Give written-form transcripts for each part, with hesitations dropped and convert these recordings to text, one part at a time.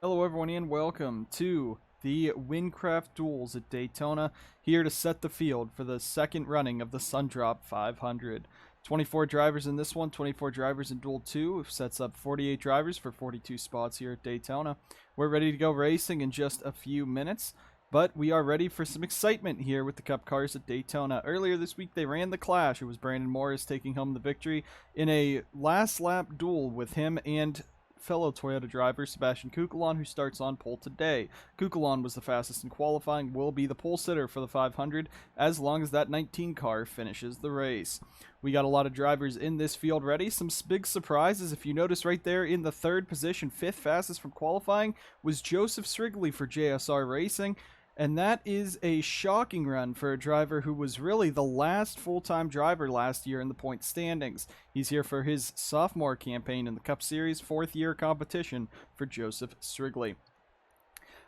Hello everyone and welcome to the Wincraft Duels at Daytona, here to set the field for the second running of the Sundrop 500. 24 drivers in this one, 24 drivers in Duel 2, sets up 48 drivers for 42 spots here at Daytona. We're ready to go racing in just a few minutes, but we are ready for some excitement here with the Cup cars at Daytona. Earlier this week they ran the Clash. It was Brandon Morris taking home the victory in a last lap duel with him and fellow Toyota driver Sebastian Kukulon, who starts on pole today. Kukulon was the fastest in qualifying, will be the pole sitter for the 500 as long as that 19 car finishes the race. We got a lot of drivers in this field ready. Some big surprises. If you notice right there in the third position, fifth fastest from qualifying, was Joseph Srigley for JSR Racing. And that is a shocking run for a driver who was really the last full-time driver last year in the point standings. He's here for his sophomore campaign in the Cup Series, fourth-year competition for Joseph Srigley.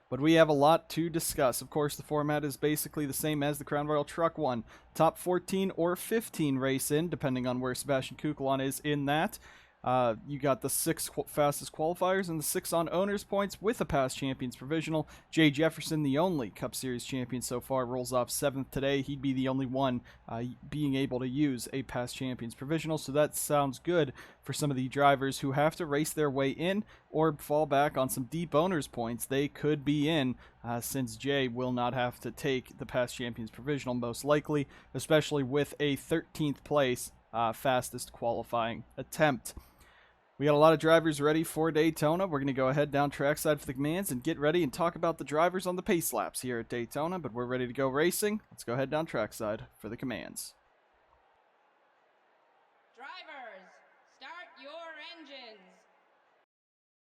But we have a lot to discuss. Of course, the format is basically the same as the Crown Royal Truck one. Top 14 or 15 race in, depending on where Sebastian Kukulon is in that. You got the 6 fastest qualifiers and the 6 on owners points with a past champions provisional. Jay Jefferson, the only Cup Series champion so far, rolls off 7th today. He'd be the only one being able to use a past champions provisional, so that sounds good for some of the drivers who have to race their way in or fall back on some deep owners points. They could be in since Jay will not have to take the past champions provisional most likely, especially with a 13th place fastest qualifying attempt. We got a lot of drivers ready for Daytona. We're going to go ahead down trackside for the commands and get ready and talk about the drivers on the pace laps here at Daytona, but we're ready to go racing. Let's go ahead down trackside for the commands. Drivers, start your engines.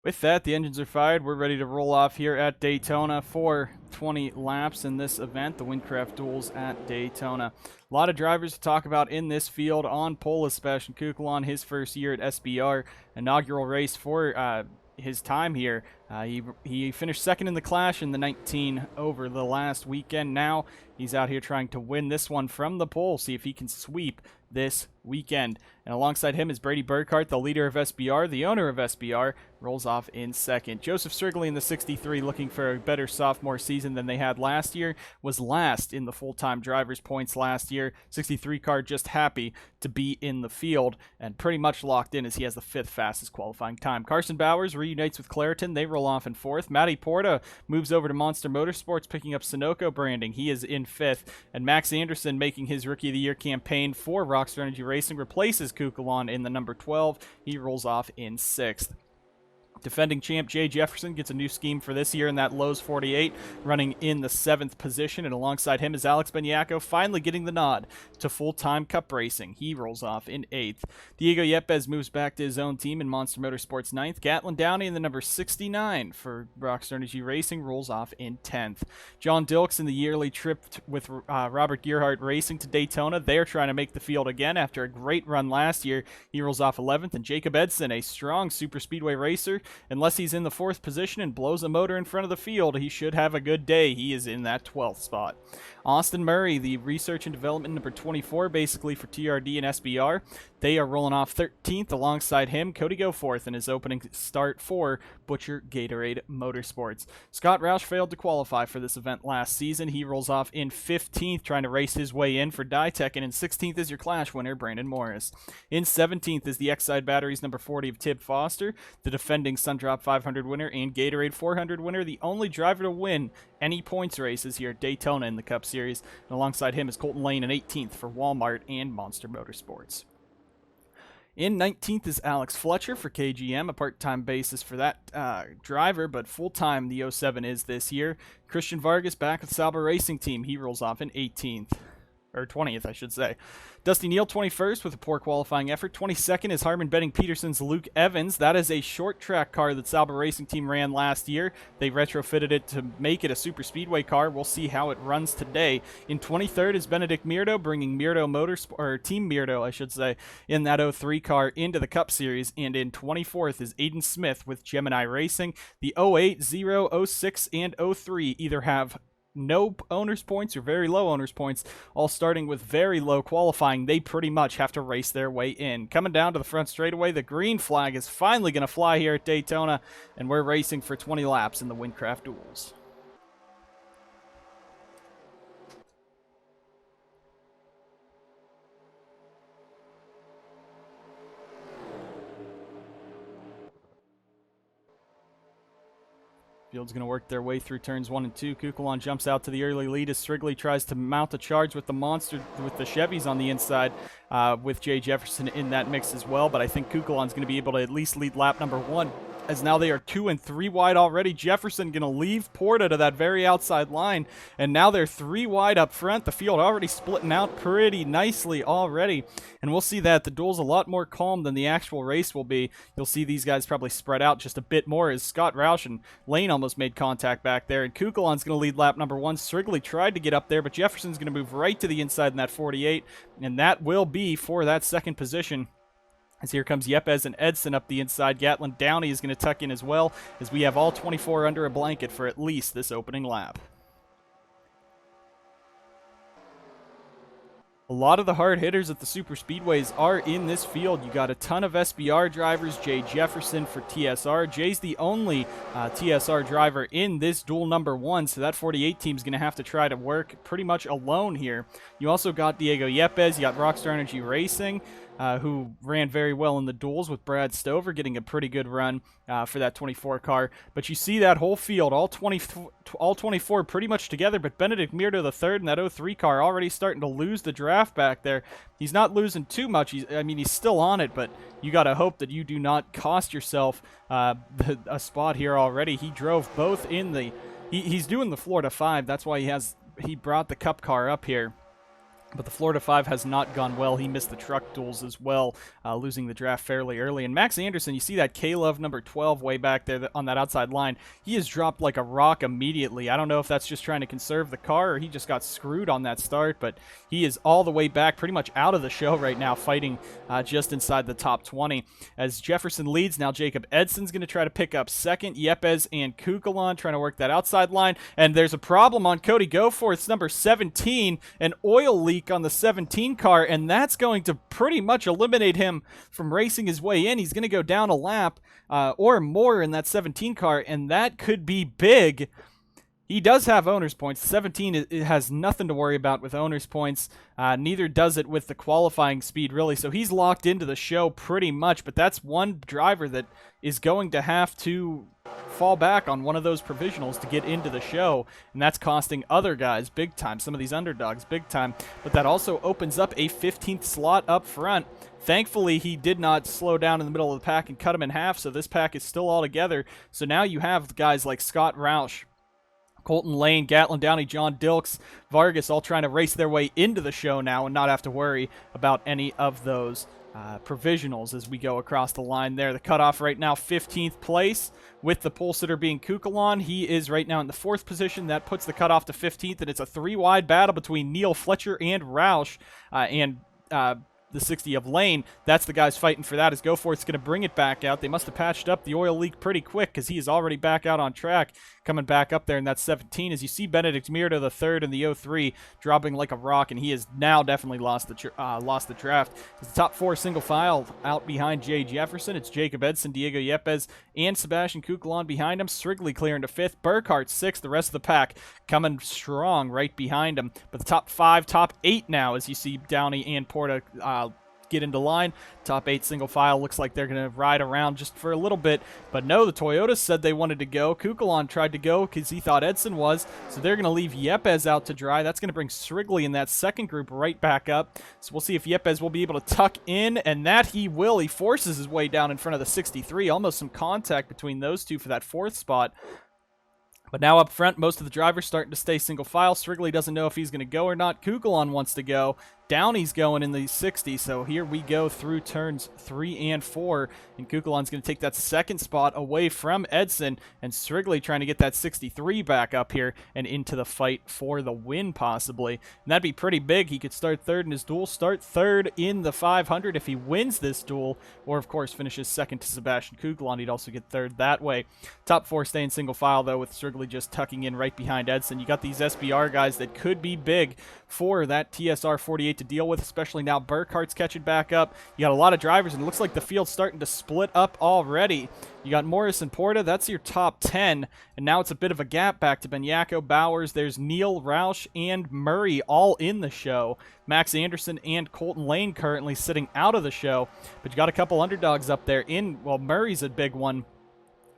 With that, the engines are fired. We're ready to roll off here at Daytona for 20 laps in this event, the Wincraft Duels at Daytona. A lot of drivers to talk about in this field. On pole is Sebastian Kukulon, his first year at SBR, inaugural race for his time here. He finished second in the Clash in the 19 over the last weekend. Now he's out here trying to win this one from the pole, see if he can sweep this weekend. And alongside him is Brady Burkhart, the leader of SBR, the owner of SBR, rolls off in second. Joseph Srigley in the 63, looking for a better sophomore season than they had last year, was last in the full-time drivers' points last year. 63 car just happy to be in the field and pretty much locked in as he has the 5th fastest qualifying time. Carson Bowers reunites with Clareton. They roll off in 4th. Matty Porta moves over to Monster Motorsports, picking up Sunoco branding. He is in 5th. And Max Anderson, making his Rookie of the Year campaign for Rockstar Energy Racing, replaces Kukulon in the number 12. He rolls off in 6th. Defending champ Jay Jefferson gets a new scheme for this year in that Lowe's 48, running in the 7th position, and alongside him is Alex Beniaco, finally getting the nod to full-time Cup racing. He rolls off in 8th. Diego Yepes moves back to his own team in Monster Motorsports 9th. Gatlin Downey in the number 69 for Rockstar Energy Racing rolls off in 10th. John Dilks in the yearly trip with Robert Gearhart Racing to Daytona. They're trying to make the field again after a great run last year. He rolls off 11th, and Jacob Edson, a strong super speedway racer, unless he's in the 4th position and blows a motor in front of the field, he should have a good day. He is in that 12th spot. Austin Murray, the research and development number 24, basically for TRD and SBR. They are rolling off 13th. Alongside him, Cody Goforth in his opening start for Butcher Gatorade Motorsports. Scott Roush failed to qualify for this event last season. He rolls off in 15th, trying to race his way in for Ditech, and in 16th is your Clash winner, Brandon Morris. In 17th is the X-Side Batteries number 40 of Tib Foster, the defending Sundrop 500 winner and Gatorade 400 winner, the only driver to win any points races here at Daytona in the Cup Series. And alongside him is Colton Lane in 18th for Walmart and Monster Motorsports. In 19th is Alex Fletcher for KGM, a part-time basis for that driver, but full-time the 07 is this year. Christian Vargas back with Sauber Racing Team. He rolls off in 18th. Or 20th, I should say. Dusty Neal 21st with a poor qualifying effort. 22nd is Harmon Benning Peterson's Luke Evans. That is a short track car that Sauber Racing Team ran last year. They retrofitted it to make it a super speedway car. We'll see how it runs today. In 23rd is Benedict Mirdo, bringing Mirdo Motorsport, or Team Mirdo, I should say, in that 03 car into the Cup Series. And in 24th is Aiden Smith with Gemini Racing. The 08, 0, 06, and 03 either have no owner's points or very low owner's points, all starting with very low qualifying. They pretty much have to race their way in. Coming down to the front straightaway, the green flag is finally going to fly here at Daytona, and we're racing for 20 laps in the Wincraft Duels. Field's going to work their way through turns 1 and 2. Kukulon jumps out to the early lead as Strigley tries to mount a charge with the monster, with the Chevys on the inside, with Jay Jefferson in that mix as well. But I think Kukulon's going to be able to at least lead lap number 1, as now they are 2 and 3 wide already. Jefferson going to leave Porta to that very outside line, and now they're 3 wide up front. The field already splitting out pretty nicely already, and we'll see that the duel's a lot more calm than the actual race will be. You'll see these guys probably spread out just a bit more, as Scott Roush and Lane almost made contact back there, and Kukulon's going to lead lap number 1. Strigley tried to get up there, but Jefferson's going to move right to the inside in that 48, and that will be for that second position. As here comes Yepes and Edson up the inside. Gatlin Downey is going to tuck in as well, as we have all 24 under a blanket for at least this opening lap. A lot of the hard hitters at the super speedways are in this field. You got a ton of SBR drivers. Jay Jefferson for TSR. Jay's the only TSR driver in this duel number 1, so that 48 team's going to have to try to work pretty much alone here. You also got Diego Yepes. You got Rockstar Energy Racing, who ran very well in the duels with Brad Stover, getting a pretty good run for that 24 car. But you see that whole field, all 24 pretty much together, but Benedict Mirto III in that 03 car already starting to lose the draft back there. He's not losing too much. He's still on it, but you got to hope that you do not cost yourself a spot here already. He drove both in the... He's doing the Florida 5. That's why he brought the Cup car up here. But the Florida 5 has not gone well. He missed the truck duels as well, losing the draft fairly early. And Max Anderson, you see that K-Love number 12 way back there on that outside line. He has dropped like a rock immediately. I don't know if that's just trying to conserve the car or he just got screwed on that start, but he is all the way back, pretty much out of the show right now, fighting just inside the top 20. As Jefferson leads, now Jacob Edson's going to try to pick up second. Yepes and Kukulon trying to work that outside line. And there's a problem on Cody Goforth's number 17, an oil leak on the 17 car, and that's going to pretty much eliminate him from racing his way in. He's going to go down a lap or more in that 17 car, and that could be big. He does have owner's points. 17 it has nothing to worry about with owner's points. Neither does it with the qualifying speed, really. So he's locked into the show pretty much, but that's one driver that is going to have to fall back on one of those provisionals to get into the show, and that's costing other guys big time, some of these underdogs big time. But that also opens up a 15th slot up front. Thankfully, he did not slow down in the middle of the pack and cut him in half, so this pack is still all together. So now you have guys like Scott Roush, Colton Lane, Gatlin Downey, John Dilks, Vargas all trying to race their way into the show now and not have to worry about any of those provisionals as we go across the line there. The cutoff right now, 15th place, with the pole sitter being Kukulon. He is right now in the 4th position. That puts the cutoff to 15th, and it's a 3-wide battle between Neil, Fletcher, and Roush, and the 60 of Lane. That's the guys fighting for that, as Goforth's going to bring it back out. They must have patched up the oil leak pretty quick, because he is already back out on track, coming back up there in that 17. As you see Benedict Mirto the third in the 03 dropping like a rock, and he has now definitely lost the draft. It's the top 4 single file out behind Jay Jefferson. It's Jacob Edson, Diego Yepes, and Sebastian Kukulon behind him. Strigley clearing to 5th. Burkhart 6th. The rest of the pack coming strong right behind him. But the top 5, top 8 now, as you see Downey and Porta get into line. Top 8 single file looks like they're going to ride around just for a little bit, but no, the Toyotas said they wanted to go. Kukulon tried to go because he thought Edson was, so they're going to leave Yepes out to dry. That's going to bring Strigley in that second group right back up, so we'll see if Yepes will be able to tuck in, and that he will. He forces his way down in front of the 63. Almost some contact between those two for that 4th spot. But now up front, most of the drivers starting to stay single file. Strigley doesn't know if he's going to go or not. Kukulon wants to go. Downey's going in the 60, so here we go through turns 3 and 4, and Kukulon's going to take that second spot away from Edson, and Strigley trying to get that 63 back up here and into the fight for the win, possibly. And that'd be pretty big. He could start third in his duel, start third in the 500 if he wins this duel, or of course finishes second to Sebastian Kukulon. He'd also get third that way. Top 4 stay in single file, though, with Strigley just tucking in right behind Edson. You got these SBR guys that could be big for that TSR 48 to deal with, especially now Burkhart's catching back up. You got a lot of drivers, and it looks like the field's starting to split up already. You got Morris and Porta, that's your top 10, and now it's a bit of a gap back to Benyako, Bowers. There's Neil, Roush, and Murray all in the show. Max Anderson and Colton Lane currently sitting out of the show, but you got a couple underdogs up there in, well, Murray's a big one.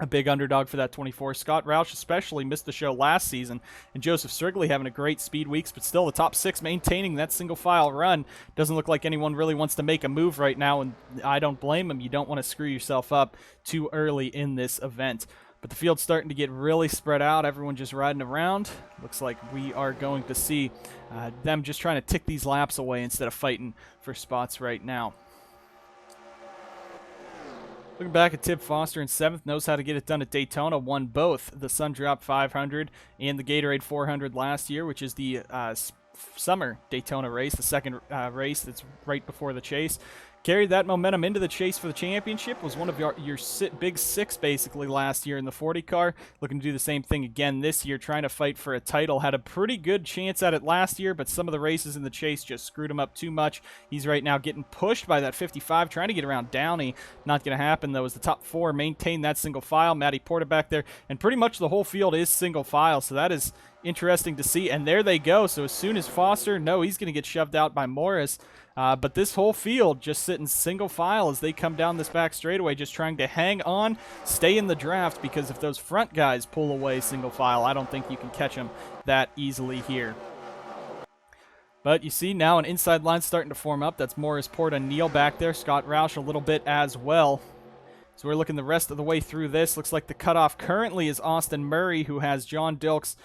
A big underdog for that 24. Scott Roush especially missed the show last season, and Joseph Strigley having a great speed weeks, but still the top 6 maintaining that single file run. Doesn't look like anyone really wants to make a move right now, and I don't blame them. You don't want to screw yourself up too early in this event. But the field's starting to get really spread out. Everyone just riding around. Looks like we are going to see them just trying to tick these laps away instead of fighting for spots right now. Looking back at Tib Foster in 7th, knows how to get it done at Daytona, won both the Sundrop 500 and the Gatorade 400 last year, which is the summer Daytona race, the second race that's right before the chase. Carried that momentum into the chase for the championship, was one of your big 6 basically last year in the 40 car. Looking to do the same thing again this year, trying to fight for a title. Had a pretty good chance at it last year, but some of the races in the chase just screwed him up too much. He's right now getting pushed by that 55, trying to get around Downey. Not going to happen, though, as the top 4 maintain that single file. Matty Porta back there, and pretty much the whole field is single file, so that is interesting to see. And there they go. So as soon as Foster, no, he's going to get shoved out by Morris. But this whole field just sitting single file as they come down this back straightaway, just trying to hang on, stay in the draft, because if those front guys pull away single file, I don't think you can catch them that easily here. But you see now an inside line starting to form up. That's Morris, Porta, Neal back there. Scott Roush a little bit as well. So we're looking the rest of the way through this. Looks like the cutoff currently is Austin Murray, who has John Dilks,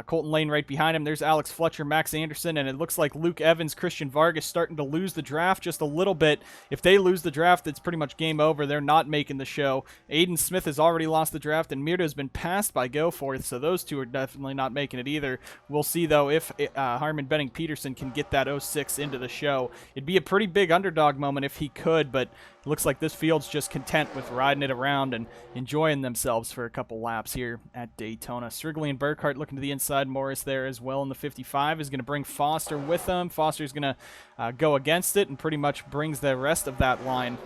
Colton Lane right behind him. There's Alex Fletcher, Max Anderson, and it looks like Luke Evans, Christian Vargas starting to lose the draft just a little bit. If they lose the draft, it's pretty much game over. They're not making the show. Aiden Smith has already lost the draft, and Mirda's been passed by Goforth, so those two are definitely not making it either. We'll see, though, if Harmon Benning-Peterson can get that 06 into the show. It'd be a pretty big underdog moment if he could, but it looks like this field's just content with riding it around and enjoying themselves for a couple laps here at Daytona. Strigley and Burkhart looking to the inside. Morris there as well in the 55 is going to bring Foster with them. Foster's going to go against it and pretty much brings the rest of that line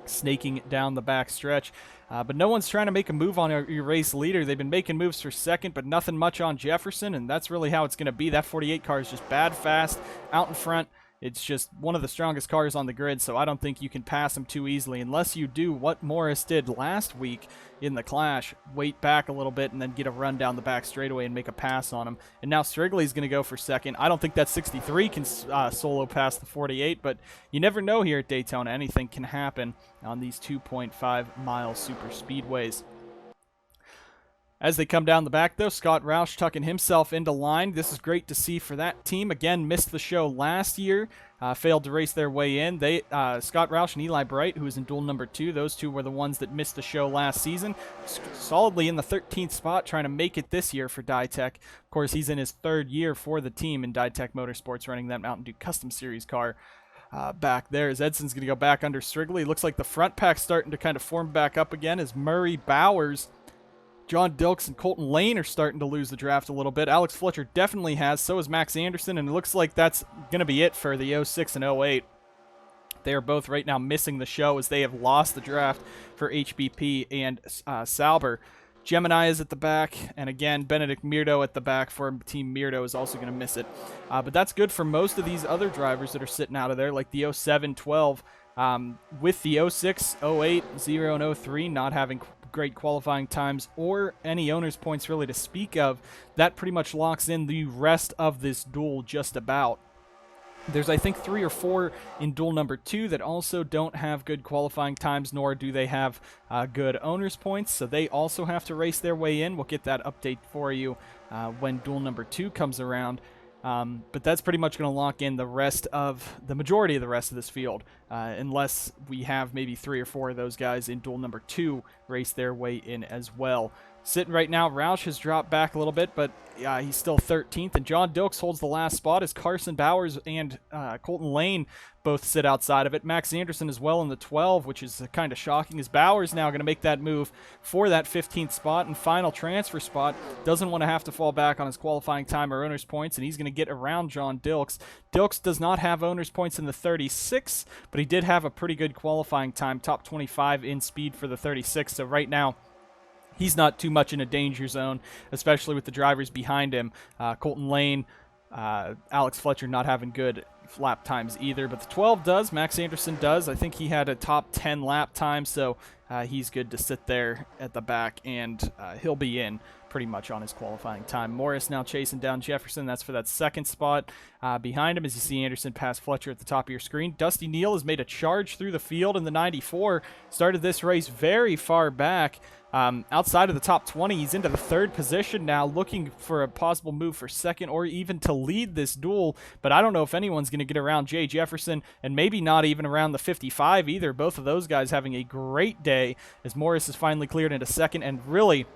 snaking down the back stretch. But no one's trying to make a move on your race leader. They've been making moves for second, but nothing much on Jefferson, and that's really how it's going to be. That 48 car is just bad fast, out in front. It's just one of the strongest cars on the grid, so I don't think you can pass him too easily unless you do what Morris did last week in the Clash, wait back a little bit and then get a run down the back straightaway and make a pass on him. And now Strigley's going to go for second. I don't think that 63 can solo past the 48, but you never know here at Daytona. Anything can happen on these 2.5-mile super speedways. As they come down the back, though, Scott Roush tucking himself into line. This is great to see for that team. Again, missed the show last year, failed to race their way in. Scott Roush and Eli Bright, who was in duel number 2, those two were the ones that missed the show last season. Solidly in the 13th spot, trying to make it this year for Ditech. Of course, he's in his 3rd year for the team in Ditech Motorsports, running that Mountain Dew Custom Series car. Back there as Edson's going to go back under Strigley. Looks like the front pack's starting to kind of form back up again as Murray, Bowers, John Dilks, and Colton Lane are starting to lose the draft a little bit. Alex Fletcher definitely has. So is Max Anderson, and it looks like that's going to be it for the 06 and 08. They are both right now missing the show as they have lost the draft for HBP and Sauber. Gemini is at the back, and again, Benedict Mirdo at the back for Team Mirdo is also going to miss it. But that's good for most of these other drivers that are sitting out of there, like the 07, 12. With the 06, 08, 0, and 03 not having great qualifying times or any owner's points really to speak of, that pretty much locks in the rest of this duel just about. There's, I think, 3 or 4 in duel number 2 that also don't have good qualifying times, nor do they have good owner's points, so they also have to race their way in. We'll get that update for you when duel number 2 comes around. But that's pretty much going to lock in the majority of the rest of this field, unless we have maybe 3 or 4 of those guys in duel number 2 race their way in as well. Sitting right now, Roush has dropped back a little bit, but he's still 13th. And John Dilks holds the last spot as Carson Bowers and Colton Lane both sit outside of it. Max Anderson as well in the 12, which is kind of shocking, as Bowers now going to make that move for that 15th spot and final transfer spot. Doesn't want to have to fall back on his qualifying time or owner's points, and he's going to get around John Dilks. Dilks does not have owner's points in the 36, but he did have a pretty good qualifying time, top 25 in speed for the 36. So right now, he's not too much in a danger zone, especially with the drivers behind him. Colton Lane, Alex Fletcher not having good lap times either, but the 12 does. Max Anderson does. I think he had a top 10 lap time, so he's good to sit there at the back, and he'll be in pretty much on his qualifying time. Morris now chasing down Jefferson. That's for that second spot. Behind him, as you see Anderson pass Fletcher at the top of your screen. Dusty Neal has made a charge through the field in the 94. Started this race very far back. Outside of the top 20, he's into the 3rd position now, looking for a possible move for 2nd or even to lead this duel. But I don't know if anyone's going to get around Jay Jefferson, and maybe not even around the 55 either. Both of those guys having a great day, as Morris is finally cleared into 2nd, and really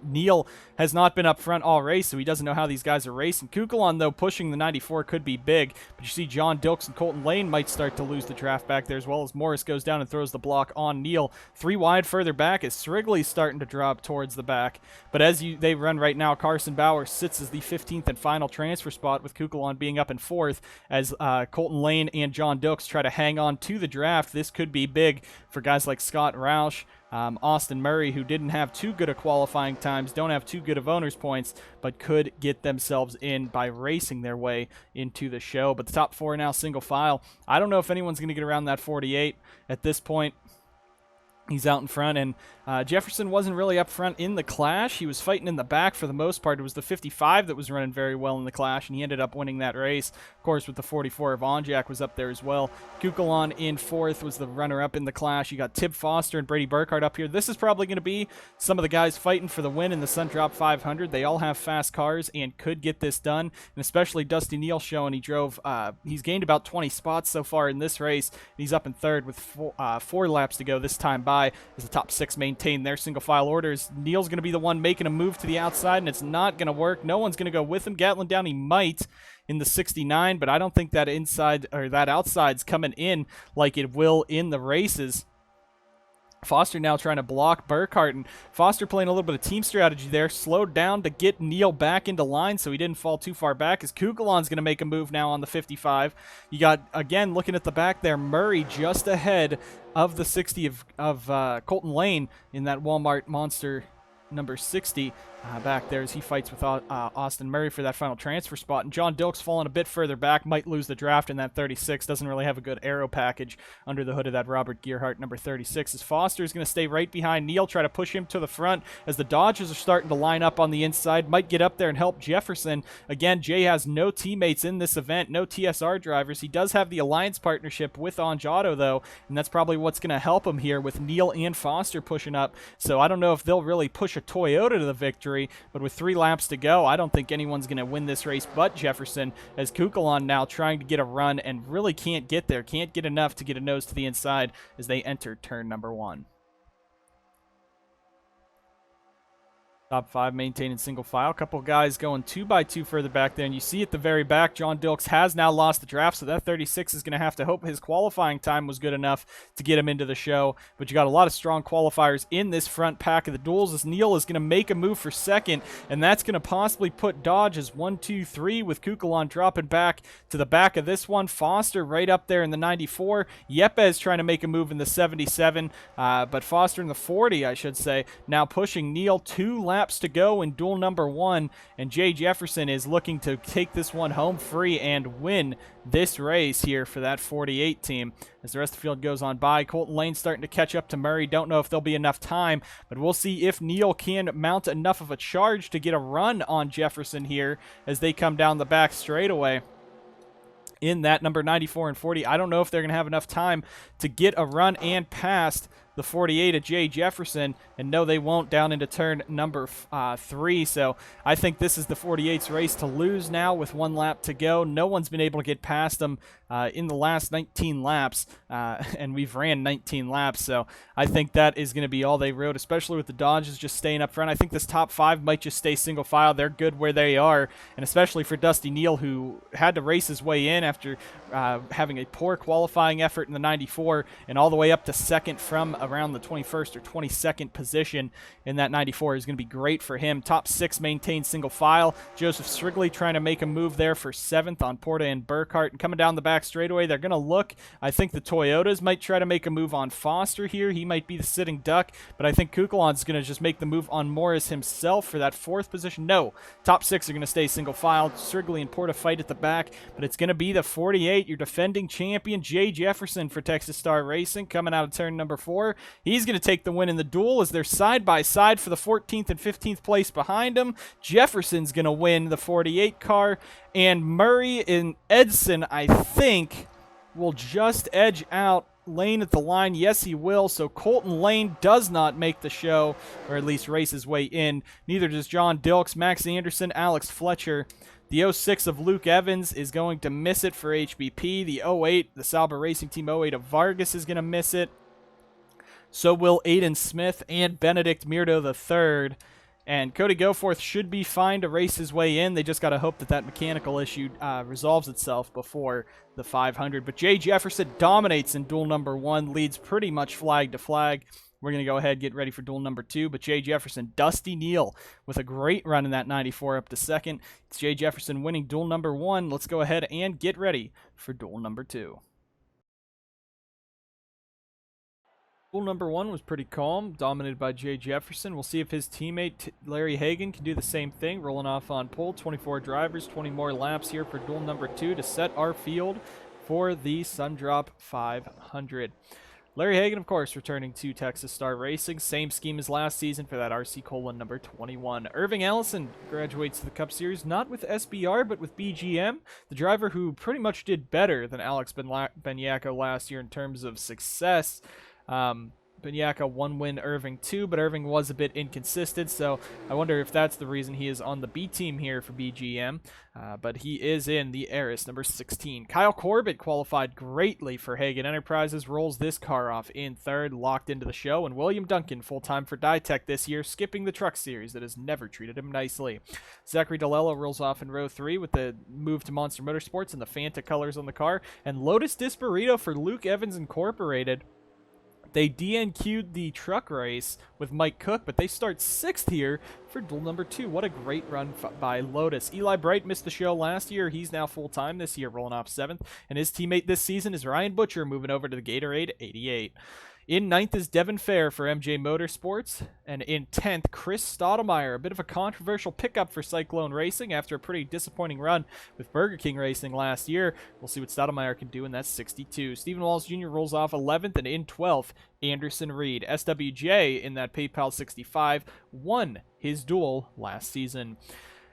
Neal has not been up front all race, so he doesn't know how these guys are racing. Kukulon, though, pushing the 94 could be big, but you see John Dilks and Colton Lane might start to lose the draft back there, as well as Morris goes down and throws the block on Neal. 3 wide further back as Srigley's starting to drop towards the back. But as they run right now, Carson Bauer sits as the 15th and final transfer spot, with Kukulon being up in 4th, as Colton Lane and John Dilks try to hang on to the draft. This could be big for guys like Scott Roush, Austin Murray, who didn't have too good of qualifying times, don't have too good of owner's points, but could get themselves in by racing their way into the show. But the top 4 now single file. I don't know if anyone's going to get around that 48 at this point. He's out in front, and Jefferson wasn't really up front in the clash. He was fighting in the back for the most part. It was the 55 that was running very well in the clash, and he ended up winning that race. Of course, with the 44, Vonjak was up there as well. Kukulon in 4th was the runner-up in the clash. You got Tib Foster and Brady Burkhardt up here. This is probably going to be some of the guys fighting for the win in the Sundrop 500. They all have fast cars and could get this done, and especially Dusty Neal showing he's gained about 20 spots so far in this race. He's up in 3rd with 4 laps to go this time by, as the top 6 maintain their single file orders. Neal's going to be the one making a move to the outside, and it's not going to work. No one's going to go with him. Gatlin Downey might in the 69, but I don't think that inside or that outside's coming in like it will in the races. Foster now trying to block Burkhardt, and Foster playing a little bit of team strategy there. Slowed down to get Neal back into line so he didn't fall too far back, as Kukulon's going to make a move now on the 55. You got, again, looking at the back there, Murray just ahead of the 60 of Colton Lane in that Walmart Monster number 60 back there, as he fights with Austin Murray for that final transfer spot. And John Dilks falling a bit further back, might lose the draft in that 36. Doesn't really have a good aero package under the hood of that Robert Gearhart number 36. As Foster is going to stay right behind Neal, try to push him to the front as the Dodgers are starting to line up on the inside. Might get up there and help Jefferson. Again, Jay has no teammates in this event, no TSR drivers. He does have the alliance partnership with Anjado, though, and that's probably what's going to help him here with Neal and Foster pushing up. So I don't know if they'll really push a Toyota to the victory, but with 3 laps to go, I don't think anyone's going to win this race but Jefferson, as Kukulon now trying to get a run and really can't get there, can't get enough to get a nose to the inside as they enter turn number 1. Top 5 maintaining single file. A couple guys going 2x2 further back there. And you see at the very back, John Dilks has now lost the draft, so that 36 is going to have to hope his qualifying time was good enough to get him into the show. But you got a lot of strong qualifiers in this front pack of the duels, as Neal is going to make a move for 2nd, and that's going to possibly put Dodge as 1, 2, 3, with Kukulon dropping back to the back of this one. Foster right up there in the 94. Yepes trying to make a move in the 77, but Foster in the 40, I should say, now pushing Neal 2 laps to go in duel number 1, and Jay Jefferson is looking to take this one home free and win this race here for that 48 team. As the rest of the field goes on by, Colton Lane starting to catch up to Murray. Don't know if there'll be enough time, but we'll see if Neal can mount enough of a charge to get a run on Jefferson here as they come down the back straightaway in that number 94 and 40. I don't know if they're going to have enough time to get a run and past the 48 of Jay Jefferson, and no, they won't, down into turn number 3. So I think this is the 48's race to lose now with 1 lap to go. No one's been able to get past them in the last 19 laps, and we've ran 19 laps, so I think that is going to be all they rode, especially with the Dodges just staying up front. I think this top 5 might just stay single file. They're good where they are, and especially for Dusty Neal, who had to race his way in after having a poor qualifying effort in the 94 and all the way up to second from around the 21st or 22nd position in that 94 is going to be great for him. Top 6 maintained single file. Joseph Strigley trying to make a move there for 7th on Porta and Burkhart, and coming down the back straightaway, they're going to look. I think the Toyotas might try to make a move on Foster here. He might be the sitting duck, but I think Kukulon's going to just make the move on Morris himself for that 4th position. No, top 6 are going to stay single file. Strigley and Porta fight at the back, but it's going to be the 48, your defending champion, Jay Jefferson for Texas Star Racing, coming out of turn number 4. He's going to take the win in the duel as they're side by side for the 14th and 15th place behind him. Jefferson's going to win the 48 car, and Murray and Edson, I think, will just edge out Lane at the line. Yes, he will. So Colton Lane does not make the show, or at least race his way in. Neither does John Dilks, Max Anderson, Alex Fletcher. The 06 of Luke Evans is going to miss it for HBP. The 08, the Sauber Racing Team 08 of Vargas is going to miss it. So will Aiden Smith and Benedict Mirdo III. And Cody Goforth should be fine to race his way in. They just got to hope that that mechanical issue resolves itself before the 500. But Jay Jefferson dominates in duel number 1, leads pretty much flag to flag. We're going to go ahead and get ready for duel number 2. But Jay Jefferson, Dusty Neal with a great run in that 94 up to second. It's Jay Jefferson winning duel number 1. Let's go ahead and get ready for duel number 2. Duel number 1 was pretty calm, dominated by Jay Jefferson. We'll see if his teammate Larry Hagan can do the same thing, rolling off on pole. 24 drivers, 20 more laps here for duel number 2 to set our field for the Sundrop 500. Larry Hagan, of course, returning to Texas Star Racing. Same scheme as last season for that RC Colon number 21. Irving Allison graduates to the Cup Series, not with SBR, but with BGM, the driver who pretty much did better than Alex Benyako last year in terms of success. Benyaka 1 win, Irving 2, but Irving was a bit inconsistent, so I wonder if that's the reason he is on the B team here for BGM, but he is in the Eris number 16. Kyle Corbett qualified greatly for Hagan Enterprises, rolls this car off in 3rd, locked into the show, and William Duncan full-time for Ditech this year, skipping the truck series that has never treated him nicely. Zachary DeLello rolls off in row 3 with the move to Monster Motorsports and the Fanta colors on the car, and Lotus Disparito for Luke Evans Incorporated. They DNQ'd the truck race with Mike Cook, but they start 6th here for duel number 2. What a great run by Lotus. Eli Bright missed the show last year. He's now full-time this year, rolling off 7th. And his teammate this season is Ryan Butcher, moving over to the Gatorade 88. In 9th is Devin Fair for MJ Motorsports. And in 10th, Chris Stottlemyre, a bit of a controversial pickup for Cyclone Racing after a pretty disappointing run with Burger King Racing last year. We'll see what Stottlemyre can do in that 62. Stephen Walls Jr. rolls off 11th, and in 12th, Anderson Reed. SWJ in that PayPal 65 won his duel last season.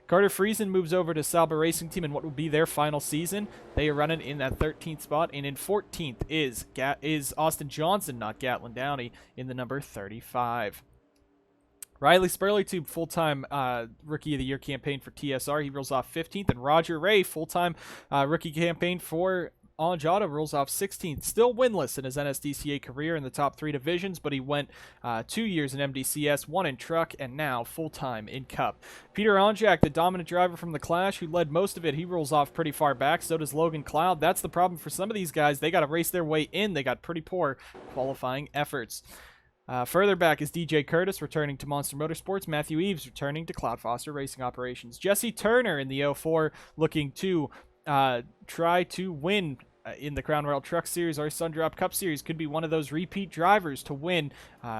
Carter Friesen moves over to Sauber Racing Team in what will be their final season. They are running in that 13th spot, and in 14th is Austin Johnson, not Gatlin Downey, in the number 35. Riley Spurley, full-time Rookie of the Year campaign for TSR. He rolls off 15th, and Roger Ray, full-time rookie campaign for Anjada, rolls off 16th. Still winless in his NSDCA career in the top 3 divisions, but he went 2 years in MDCS, 1 in truck, and now full-time in Cup. Peter Onjak, the dominant driver from the Clash, who led most of it, he rolls off pretty far back. So does Logan Cloud. That's the problem for some of these guys. They got to race their way in. They got pretty poor qualifying efforts. Further back is DJ Curtis returning to Monster Motorsports. Matthew Eves returning to Cloud Foster Racing Operations. Jesse Turner in the 04 looking to try to win in the Crown Royal Truck Series or Sundrop Cup Series. Could be one of those repeat drivers to win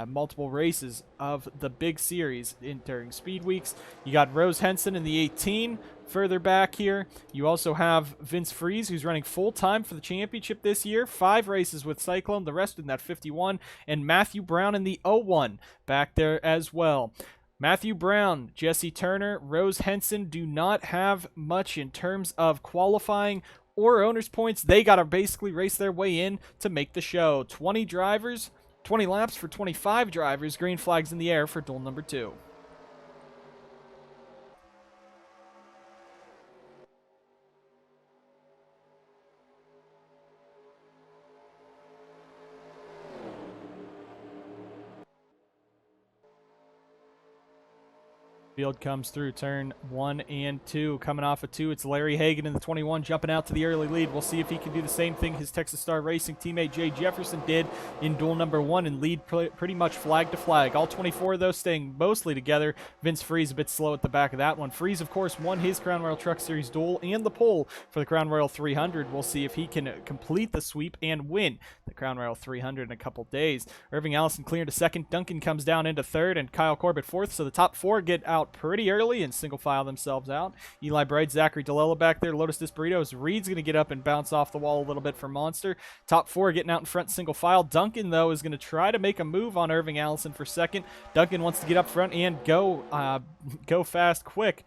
multiple races of the big series during speed weeks. You got Rose Henson in the 18. Further back here, you also have Vince Freeze, who's running full-time for the championship this year. 5 races with Cyclone, the rest in that 51. And Matthew Brown in the 01 back there as well. Matthew Brown, Jesse Turner, Rose Henson do not have much in terms of qualifying or owner's points. They got to basically race their way in to make the show. 20 drivers, 20 laps for 25 drivers. Green flags in the air for duel number 2. Field comes through turn 1 and 2. Coming off of 2, it's Larry Hagan in the 21 jumping out to the early lead. We'll see if he can do the same thing his Texas Star Racing teammate Jay Jefferson did in duel number 1 and lead pretty much flag to flag. All 24 of those staying mostly together. Vince Freeze a bit slow at the back of that one. Freeze, of course, won his Crown Royal Truck Series duel and the pole for the Crown Royal 300. We'll see if he can complete the sweep and win the Crown Royal 300 in a couple days. Irving Allison cleared to second. Duncan comes down into third and Kyle Corbett fourth. So the top 4 get out pretty early and single file themselves out. Eli Bright, Zachary DeLella back there. Lotus Desperitos. Reed's going to get up and bounce off the wall a little bit for Monster. Top 4 getting out in front single file. Duncan, though, is going to try to make a move on Irving Allison for second. Duncan wants to get up front and go fast quick.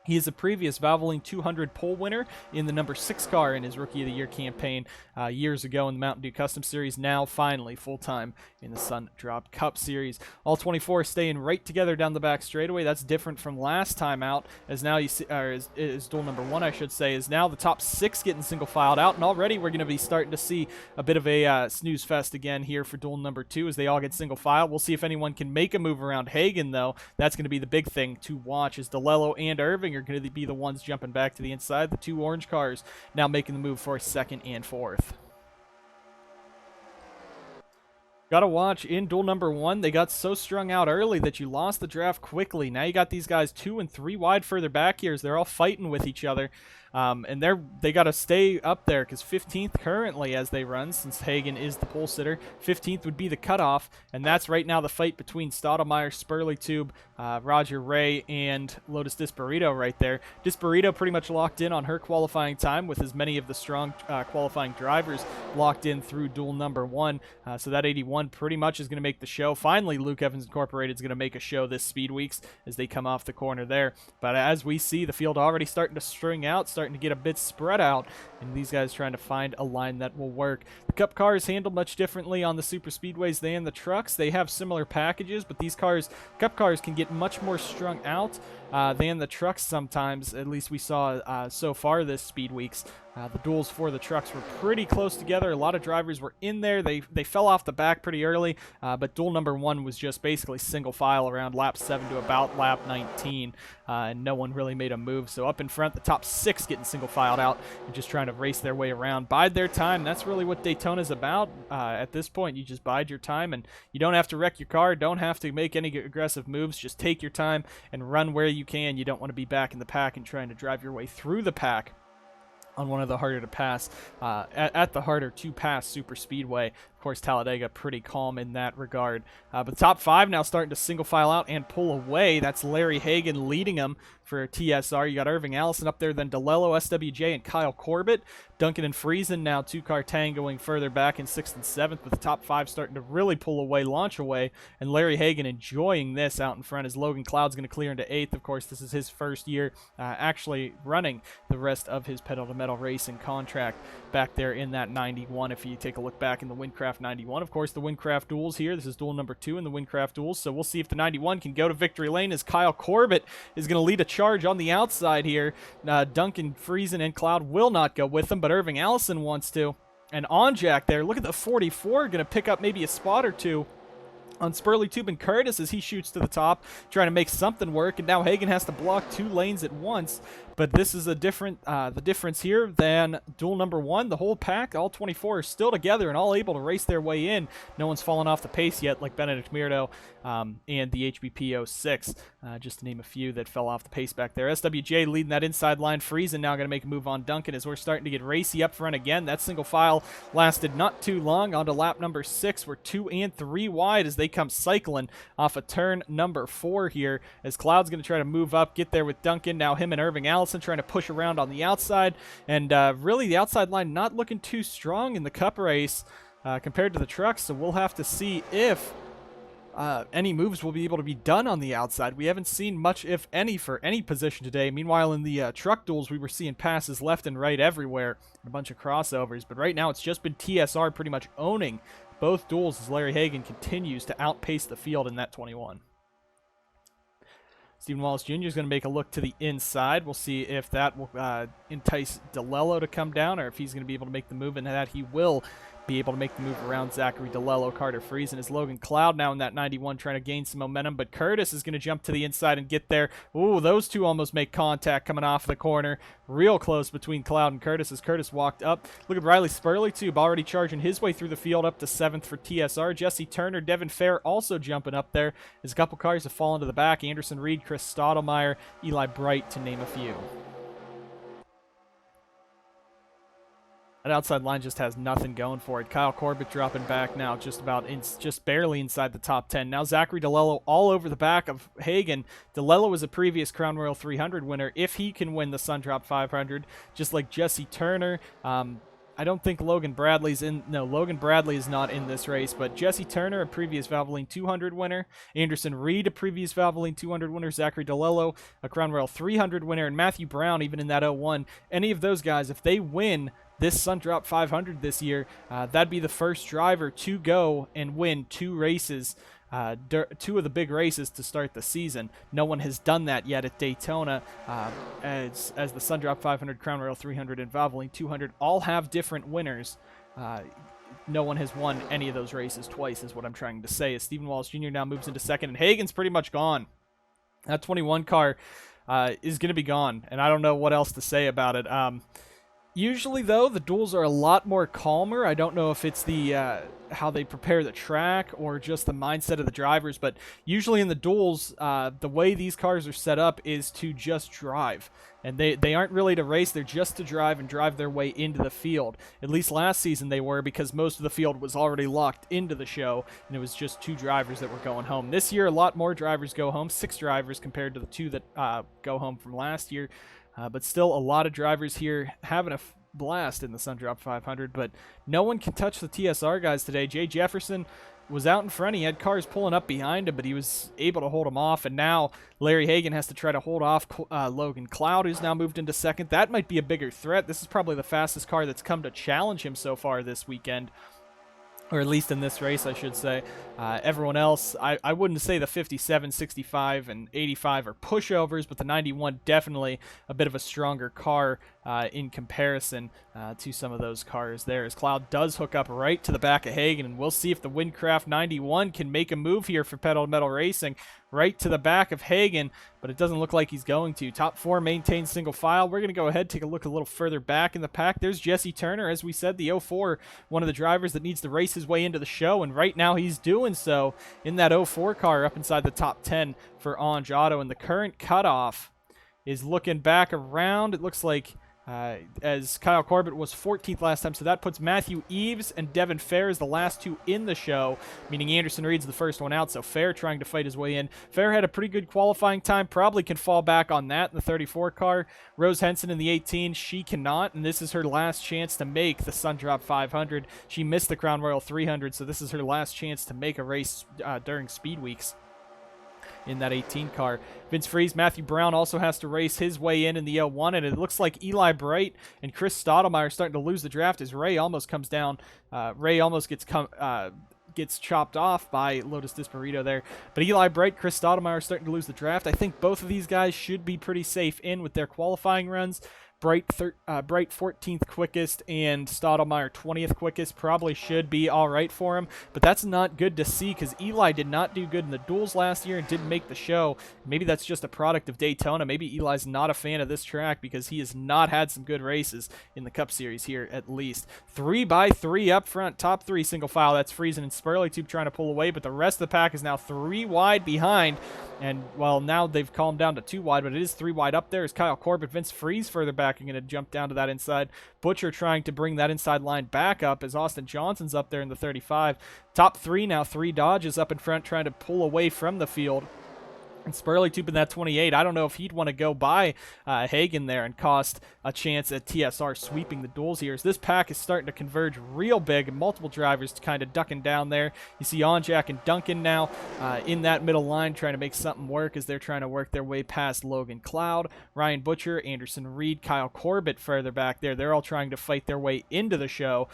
He is a previous Valvoline 200 pole winner in the number 6 car in his Rookie of the Year campaign years ago in the Mountain Dew Custom Series. Now, finally, full-time in the Sun Drop Cup Series. All 24 staying right together down the back straightaway. That's different from last time out, as now you see, or is duel number 1, I should say, is now the top 6 getting single-filed out, and already we're going to be starting to see a bit of a snooze fest again here for duel number 2 as they all get single-filed. We'll see if anyone can make a move around Hagan, though. That's going to be the big thing to watch, as DeLello and Irving are going to be the ones jumping back to the inside. The 2 orange cars now making the move for second and fourth. Gotta watch in duel number 1. They got so strung out early that you lost the draft quickly. Now you got these guys 2 and 3 wide further back here as they're all fighting with each other. And they got to stay up there because 15th currently as they run, since Hagan is the pole sitter. 15th would be the cutoff, and that's right now the fight between Stottlemyre, Spurley Tube, Roger Ray, and Lotus Disperito right there. Disperito pretty much locked in on her qualifying time with as many of the strong qualifying drivers locked in through duel number 1. So that 81 pretty much is going to make the show. Finally, Luke Evans Incorporated is going to make a show this Speed Weeks as they come off the corner there. But as we see, the field already starting to string out, starting to get a bit spread out, and these guys trying to find a line that will work. The Cup cars handle much differently on the super speedways than the trucks. They have similar packages, but these cars, Cup cars, can get much more strung out than the trucks sometimes. At least we saw so far this Speed Weeks. The duels for the trucks were pretty close together. A lot of drivers were in there. They fell off the back pretty early, but duel number 1 was just basically single file around lap 7 to about lap 19, and no one really made a move. So up in front, the top 6 getting single filed out and just trying to race their way around, bide their time. That's really what Daytona is about. At this point, you just bide your time, and you don't have to wreck your car, don't have to make any aggressive moves. Just take your time and run where you can. You don't want to be back in the pack and trying to drive your way through the pack on one of the harder to pass, at the harder to pass super speedway. Of course, Talladega pretty calm in that regard. But the top 5 now starting to single file out and pull away. That's Larry Hagan leading them for TSR. You got Irving Allison up there, then DeLello, SWJ, and Kyle Corbett. Duncan and Friesen now 2-car tangoing further back in 6th and 7th, with the top 5 starting to really pull away, launch away, and Larry Hagan enjoying this out in front as Logan Cloud's going to clear into 8th. Of course, this is his first year actually running the rest of his pedal-to-metal racing contract back there in that 91. If you take a look back in the Wincraft 91, of course, the Wincraft Duels here. This is duel number 2 in the Wincraft Duels, so we'll see if the 91 can go to victory lane as Kyle Corbett is going to lead a charge on the outside here. Duncan, Friesen, and Cloud will not go with them, but Irving Allison wants to. And on Jack there, look at the 44, going to pick up maybe a spot or 2 on Spurley Tube and Curtis as he shoots to the top, trying to make something work, and now Hagan has to block 2 lanes at once. But this is a different, the difference here than duel number 1. The whole pack, all 24, are still together and all able to race their way in. No one's fallen off the pace yet, like Benedict Mirdo and the HBP 06, just to name a few that fell off the pace back there. SWJ leading that inside line. Friesen now going to make a move on Duncan as we're starting to get racy up front again. That single file lasted not too long. On to lap number 6. We're 2 and 3 wide as they come cycling off of turn number 4 here, as Cloud's going to try to move up, get there with Duncan. Now him and Irving Allison trying to push around on the outside, and really the outside line not looking too strong in the Cup race compared to the trucks, so we'll have to see if any moves will be able to be done on the outside. We haven't seen much, if any, for any position today. Meanwhile, in the truck duels, we were seeing passes left and right everywhere, and a bunch of crossovers, but right now it's just been TSR pretty much owning both duels as Larry Hagan continues to outpace the field in that 21. Stephen Wallace Jr. is going to make a look to the inside. We'll see if that will entice DeLello to come down or if he's going to be able to make the move, and that he will be able to make the move around Zachary DeLello. Carter Friesen is Logan Cloud now in that 91 trying to gain some momentum, but Curtis is going to jump to the inside and get there. Ooh, those two almost make contact coming off the corner. Real close between Cloud and Curtis as Curtis walked up. Look at Riley Spurley-Tube already charging his way through the field up to 7th for TSR. Jesse Turner, Devin Fair also jumping up there as a couple cars have fallen to the back. Anderson Reed, Chris Stottlemyre, Eli Bright to name a few. That outside line just has nothing going for it. Kyle Corbett dropping back now, just barely inside the top 10. Now Zachary DeLello all over the back of Hagan. DeLello was a previous Crown Royal 300 winner. If he can win the Sundrop 500, just like Jesse Turner, I don't think Logan Bradley's in. No, Logan Bradley is not in this race, but Jesse Turner, a previous Valvoline 200 winner. Anderson Reed, a previous Valvoline 200 winner. Zachary DeLello, a Crown Royal 300 winner. And Matthew Brown, even in that 01. Any of those guys, if they win this Sundrop 500 this year, that'd be the first driver to go and win two races, two of the big races to start the season. No one has done that yet at Daytona, as the Sundrop 500, Crown Royal 300, and Valvoline 200 all have different winners. No one has won any of those races twice, is what I'm trying to say. As Stephen Wallace Jr. now moves into second, and Hagan's pretty much gone. That 21 car is going to be gone, and I don't know what else to say about it. Usually, though, the duels are a lot more calmer. I don't know if it's the how they prepare the track or just the mindset of the drivers, but usually in the duels, the way these cars are set up is to just drive. And they aren't really to race, they're just to drive and drive their way into the field. At least last season they were, because most of the field was already locked into the show, and it was just 2 drivers that were going home. This year, a lot more drivers go home, 6 drivers compared to the 2 that go home from last year. But still a lot of drivers here having a blast in the Sundrop 500, but no one can touch the TSR guys today. Jay Jefferson was out in front. He had cars pulling up behind him, but he was able to hold them off, and now Larry Hagan has to try to hold off Logan Cloud, who's now moved into second. That might be a bigger threat. This is probably the fastest car that's come to challenge him so far this weekend. Or at least in this race, I should say. Everyone else, I wouldn't say the 57, 65, and 85 are pushovers, but the 91 definitely a bit of a stronger car in comparison to some of those cars there. As Cloud does hook up right to the back of Hagan, and we'll see if the Wincraft 91 can make a move here for Pedal to Metal Racing. Right to the back of Hagan, but it doesn't look like he's going to. Top 4 maintains single file. We're going to go ahead and take a look a little further back in the pack. There's Jesse Turner, as we said, the 04, one of the drivers that needs to race his way into the show, and right now he's doing so in that 04 car up inside the top 10 for Ange Auto, and the current cutoff is looking back around. It looks like as Kyle Corbett was 14th last time, so that puts Matthew Eves and Devin Fair as the last 2 in the show, meaning Anderson Reed's the first one out, so Fair trying to fight his way in. Fair had a pretty good qualifying time, probably can fall back on that in the 34 car. Rose Henson in the 18, she cannot, and this is her last chance to make the Sundrop 500. She missed the Crown Royal 300, so this is her last chance to make a race during speed weeks in that 18 car. Vince Freeze, Matthew Brown also has to race his way in the 01, and it looks like Eli Bright and Chris Stottlemyre are starting to lose the draft as Ray almost comes down. Ray almost gets chopped off by Lotus Disparito there. But Eli Bright, Chris Stottlemyre are starting to lose the draft. I think both of these guys should be pretty safe in with their qualifying runs. Bright 14th quickest and Stottlemyre 20th quickest probably should be all right for him, but that's not good to see because Eli did not do good in the duels last year and didn't make the show. Maybe that's just a product of Daytona. Maybe Eli's not a fan of this track because he has not had some good races in the Cup Series here at least. 3x3 up front, top 3 single file. That's Friesen and Spurley-Tube trying to pull away, but the rest of the pack is now 3 wide behind. And, well, now they've calmed down to 2 wide, but it is 3 wide up there as Kyle Corbett, Vince Freeze further back and going to jump down to that inside. Butcher trying to bring that inside line back up as Austin Johnson's up there in the 35. Top 3 now, 3 Dodges up in front trying to pull away from the field. And Spurley-Tube in that 28, I don't know if he'd want to go by Hagan there and cost a chance at TSR sweeping the duels here. As this pack is starting to converge real big, and multiple drivers kind of ducking down there. You see Onjack and Duncan now in that middle line trying to make something work as they're trying to work their way past Logan Cloud, Ryan Butcher, Anderson Reed, Kyle Corbett further back there. They're all trying to fight their way into the show.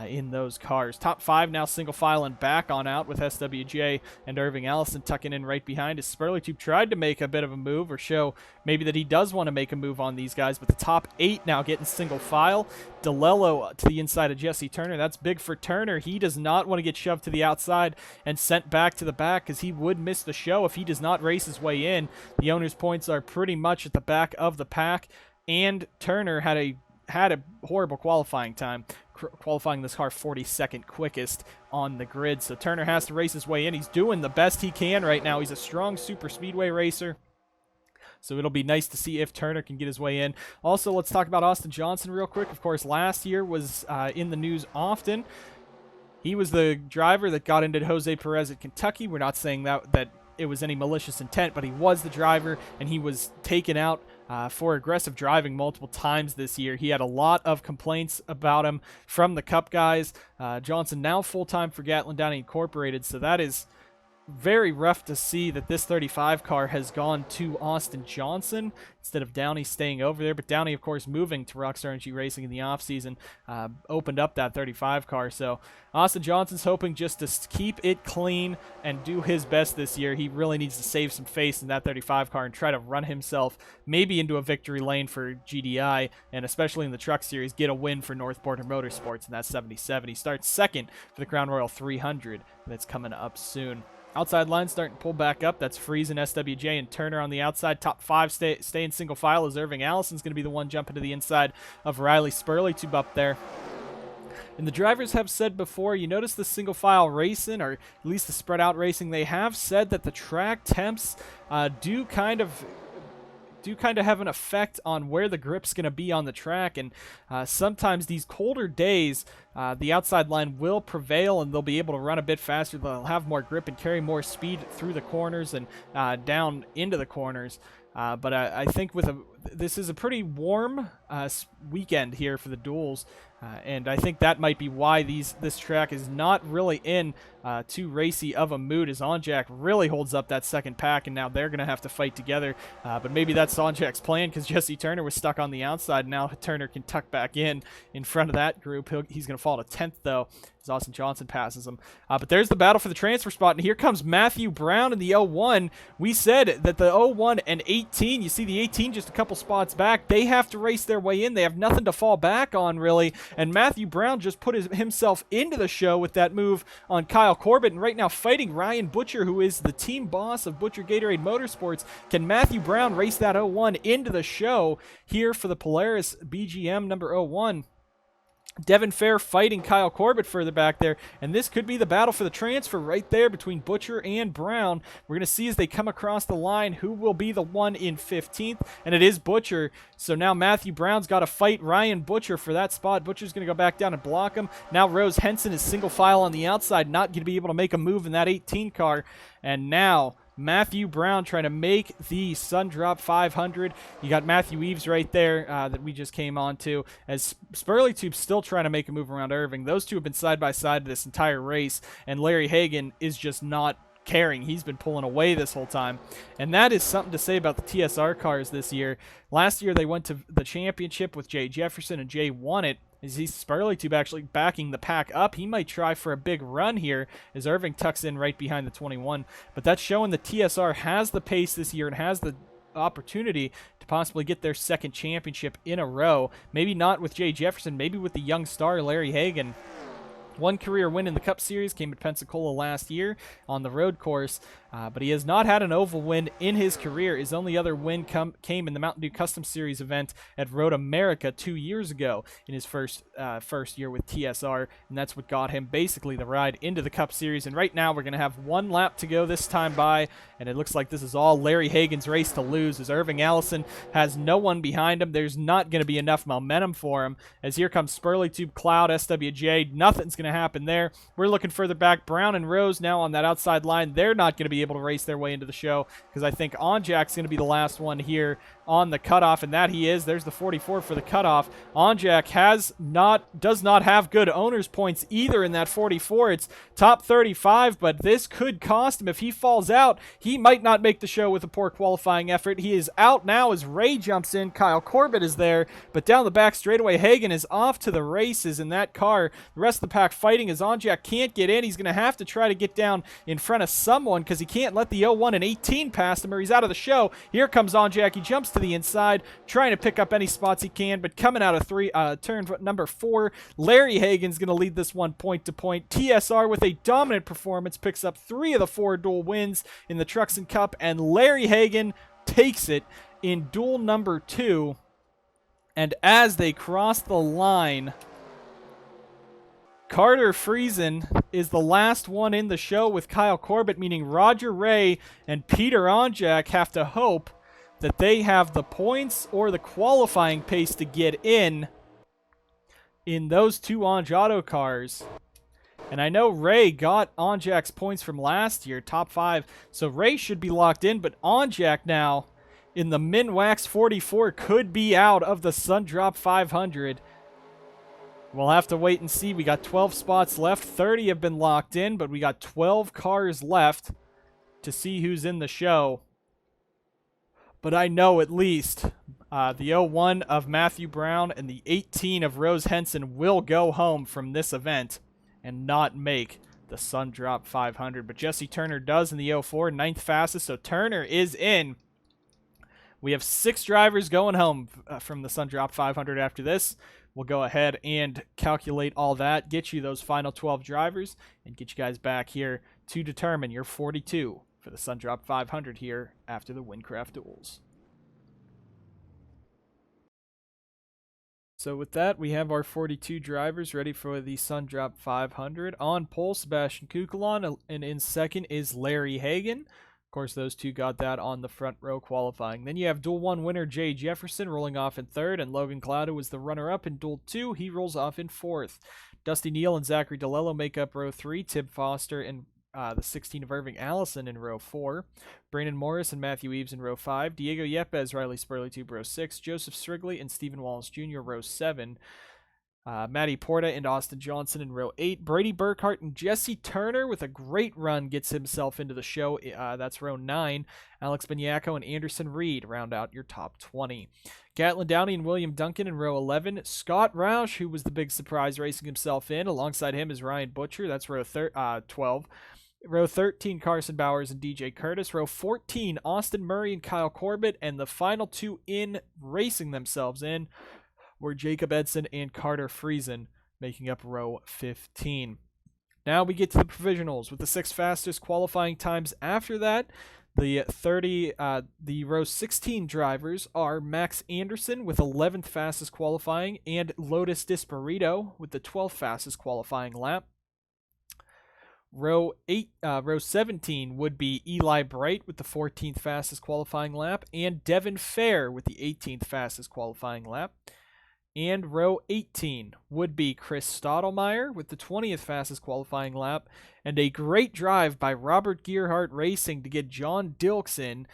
in those cars. Top 5 now single file and back on out with SWJ and Irving Allison tucking in right behind as Sperlitube tried to make a bit of a move or show maybe that he does want to make a move on these guys, but the top 8 now getting single file. DeLello to the inside of Jesse Turner. That's big for Turner. He does not want to get shoved to the outside and sent back to the back because he would miss the show if he does not race his way in. The owner's points are pretty much at the back of the pack, and Turner had a horrible qualifying time, qualifying this car 42nd quickest on the grid. So Turner has to race his way in. He's doing the best he can right now. He's a strong super speedway racer. So it'll be nice to see if Turner can get his way in. Also, let's talk about Austin Johnson real quick. Of course, last year was in the news often. He was the driver that got into Jose Perez at Kentucky. We're not saying that it was any malicious intent, but he was the driver, and he was taken out for aggressive driving multiple times this year. He had a lot of complaints about him from the Cup guys. Johnson now full-time for Gatlin Downey Incorporated, so that is very rough to see that this 35 car has gone to Austin Johnson instead of Downey staying over there. But Downey, of course, moving to Rockstar Energy Racing in the offseason, opened up that 35 car. So Austin Johnson's hoping just to keep it clean and do his best this year. He really needs to save some face in that 35 car and try to run himself maybe into a victory lane for GDI, and especially in the Truck Series, get a win for North Border Motorsports in that 77. He starts second for the Crown Royal 300 that's coming up soon. Outside line starting to pull back up. That's Friesen, SWJ, and Turner on the outside. Top 5 stay in single file as Irving Allison's going to be the one jumping to the inside of Riley Sperlitube up there. And the drivers have said before, you notice the single file racing, or at least the spread out racing, they have said that the track temps do kind of have an effect on where the grip's going to be on the track, and sometimes these colder days, the outside line will prevail, and they'll be able to run a bit faster. They'll have more grip and carry more speed through the corners and down into the corners. But I think this is a pretty warm weekend here for the duels, and I think that might be why this track is not really in too racy of a mood, as Onjack really holds up that second pack, and now they're going to have to fight together. But maybe that's Onjack's plan, because Jesse Turner was stuck on the outside. Now Turner can tuck back in front of that group. He's going to fall to 10th, though, as Austin Johnson passes him. But there's the battle for the transfer spot, and here comes Matthew Brown in the 01. We said that the 01 and 18, you see the 18 just a couple spots back, they have to race their way in. They have nothing to fall back on, really, and Matthew Brown just put himself into the show with that move on Kyle Corbett, and right now fighting Ryan Butcher, who is the team boss of Butcher Gatorade Motorsports. Can Matthew Brown race that 01 into the show here for the Polaris BGM number 01? Devin Fair fighting Kyle Corbett further back there, and this could be the battle for the transfer right there between Butcher and Brown. We're going to see as they come across the line who will be the one in 15th, and it is Butcher. So now Matthew Brown's got to fight Ryan Butcher for that spot. Butcher's going to go back down and block him. Now Rose Henson is single file on the outside, not going to be able to make a move in that 18 car, and now Matthew Brown trying to make the Sundrop 500. You got Matthew Eves right there that we just came on to, as Sperlitube's still trying to make a move around Irving. Those two have been side by side this entire race, and Larry Hagan is just not caring. He's been pulling away this whole time, and that is something to say about the TSR cars this year. Last year they went to the championship with Jay Jefferson, and Jay won it. Is he Sperlitube actually backing the pack up? He might try for a big run here as Irving tucks in right behind the 21. But that's showing the TSR has the pace this year and has the opportunity to possibly get their second championship in a row. Maybe not with Jay Jefferson, maybe with the young star Larry Hagan. One career win in the Cup Series came at Pensacola last year on the road course, but he has not had an oval win in his career. His only other win came in the Mountain Dew Custom Series event at Road America 2 years ago in his first year with TSR, and that's what got him basically the ride into the Cup Series. And right now we're going to have one lap to go this time by, and it looks like this is all Larry Hagan's race to lose, as Irving Allison has no one behind him. There's not going to be enough momentum for him, as here comes Sperlitube, Cloud, SWJ. Nothing's going going to happen there. We're looking further back. Brown and Rose now on that outside line. They're not going to be able to race their way into the show because I think Onjak's going to be the last one here on the cutoff, and that he is. There's the 44 for the cutoff. Onjak does not have good owner's points either in that 44. It's top 35, but this could cost him. If he falls out, he might not make the show with a poor qualifying effort. He is out now as Ray jumps in. Kyle Corbett is there, but down the back straightaway, Hagan is off to the races in that car. The rest of the pack fighting as Onjak can't get in. He's going to have to try to get down in front of someone because he can't let the 01 and 18 past him or he's out of the show. Here comes Onjak. He jumps to the inside, trying to pick up any spots he can, but coming out of turn number 4, Larry Hagan's going to lead this one point to point. TSR with a dominant performance picks up 3 of the 4 duel wins in the Truxton Cup, and Larry Hagan takes it in duel number 2. And as they cross the line, Carter Friesen is the last one in the show with Kyle Corbett, meaning Roger Ray and Peter Onjak have to hope that they have the points or the qualifying pace to get in those 2 Onjato cars. And I know Ray got Onjak's points from last year, top 5, so Ray should be locked in, but Onjak now in the Minwax 44 could be out of the Sundrop 500. We'll have to wait and see. We got 12 spots left. 30 have been locked in, but we got 12 cars left to see who's in the show. But I know at least the 01 of Matthew Brown and the 18 of Rose Henson will go home from this event and not make the Sundrop 500. But Jesse Turner does in the 04, 9th fastest, so Turner is in. We have 6 drivers going home from the Sundrop 500 after this. We'll go ahead and calculate all that, get you those final 12 drivers, and get you guys back here to determine your 42 for the Sundrop 500 here after the Wincraft Duels. So with that, we have our 42 drivers ready for the Sundrop 500. On pole, Sebastian Kukulon, and in second is Larry Hagan. Of course, those two got that on the front row qualifying. Then you have Duel 1 winner Jay Jefferson rolling off in third, and Logan Cloud was the runner-up in Duel 2. He rolls off in fourth. Dusty Neal and Zachary DeLello make up row 3. Tib Foster and the 16 of Irving Allison in row 4. Brandon Morris and Matthew Eves in row 5. Diego Yepes, Riley Spurley row 6. Joseph Strigley and Stephen Wallace Jr. row 7. Matty Porta and Austin Johnson in row 8. Brady Burkhart and Jesse Turner with a great run gets himself into the show. That's row 9. Alex Beniaco and Anderson Reed round out your top 20. Gatlin Downey and William Duncan in row 11. Scott Roush, who was the big surprise, racing himself in. Alongside him is Ryan Butcher. That's row 12. Row 13, Carson Bowers and DJ Curtis. Row 14, Austin Murray and Kyle Corbett. And the final 2 in racing themselves in were Jacob Edson and Carter Friesen, making up row 15. Now we get to the provisionals with the 6 fastest qualifying times. After that, the row 16 drivers are Max Anderson with 11th fastest qualifying and Lotus Disparito with the 12th fastest qualifying lap. Row 17 would be Eli Bright with the 14th fastest qualifying lap and Devin Fair with the 18th fastest qualifying lap. And row 18 would be Chris Stottlemyre with the 20th fastest qualifying lap, and a great drive by Robert Gearhart Racing to get John Dilks in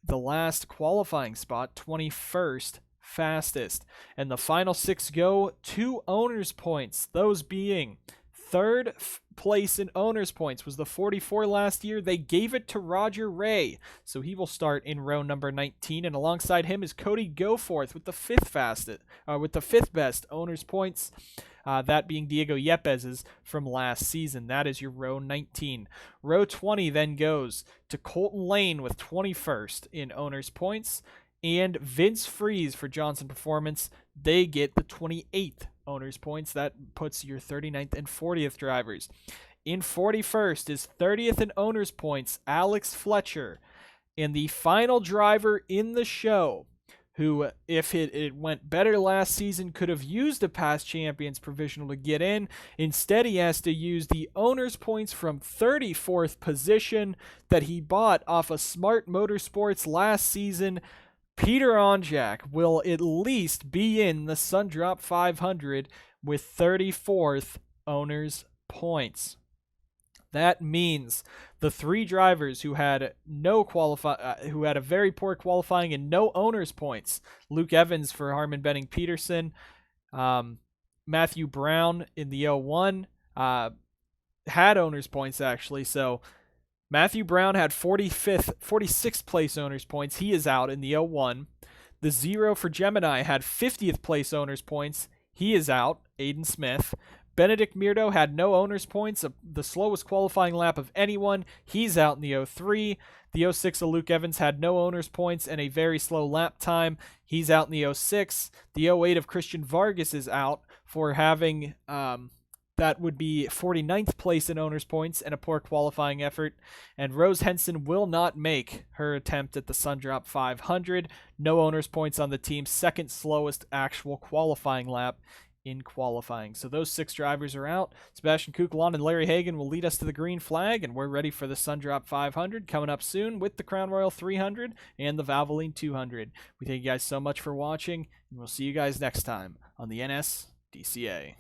the last qualifying spot, 21st fastest. And the final 6 go to owners' points, those being third place in owners' points was the 44 last year. They gave it to Roger Ray, so he will start in row number 19. And alongside him is Cody Goforth with the 5th best owners' points. That being Diego Yepes's from last season. That is your row 19. Row 20 then goes to Colton Lane with 21st in owners' points, and Vince Freeze for Johnson Performance. They get the 28th owners points. That puts your 39th and 40th drivers. In 41st is 30th in owners points, Alex Fletcher. And the final driver in the show, who, if it went better last season, could have used a past champions provisional to get in. Instead, he has to use the owner's points from 34th position that he bought off of Smart Motorsports last season. Peter Onjak will at least be in the Sundrop 500 with 34th owners points. That means the 3 drivers who had who had a very poor qualifying and no owners points, Luke Evans for Harmon Benning Peterson, Matthew Brown in the 01 had owners points actually. So Matthew Brown had 46th place owners points. He is out in the 01. The 0 for Gemini had 50th place owners points. He is out. Aiden Smith. Benedict Mirdo had no owners points, the slowest qualifying lap of anyone. He's out in the 03. The 06 of Luke Evans had no owners points and a very slow lap time. He's out in the 06. The 08 of Christian Vargas is out for having that would be 49th place in owners points and a poor qualifying effort. And Rose Henson will not make her attempt at the Sundrop 500. No owners points on the team's second slowest actual qualifying lap in qualifying. So those 6 drivers are out. Sebastian Kukulon and Larry Hagan will lead us to the green flag, and we're ready for the Sundrop 500 coming up soon with the Crown Royal 300 and the Valvoline 200. We thank you guys so much for watching, and we'll see you guys next time on the NSDCA.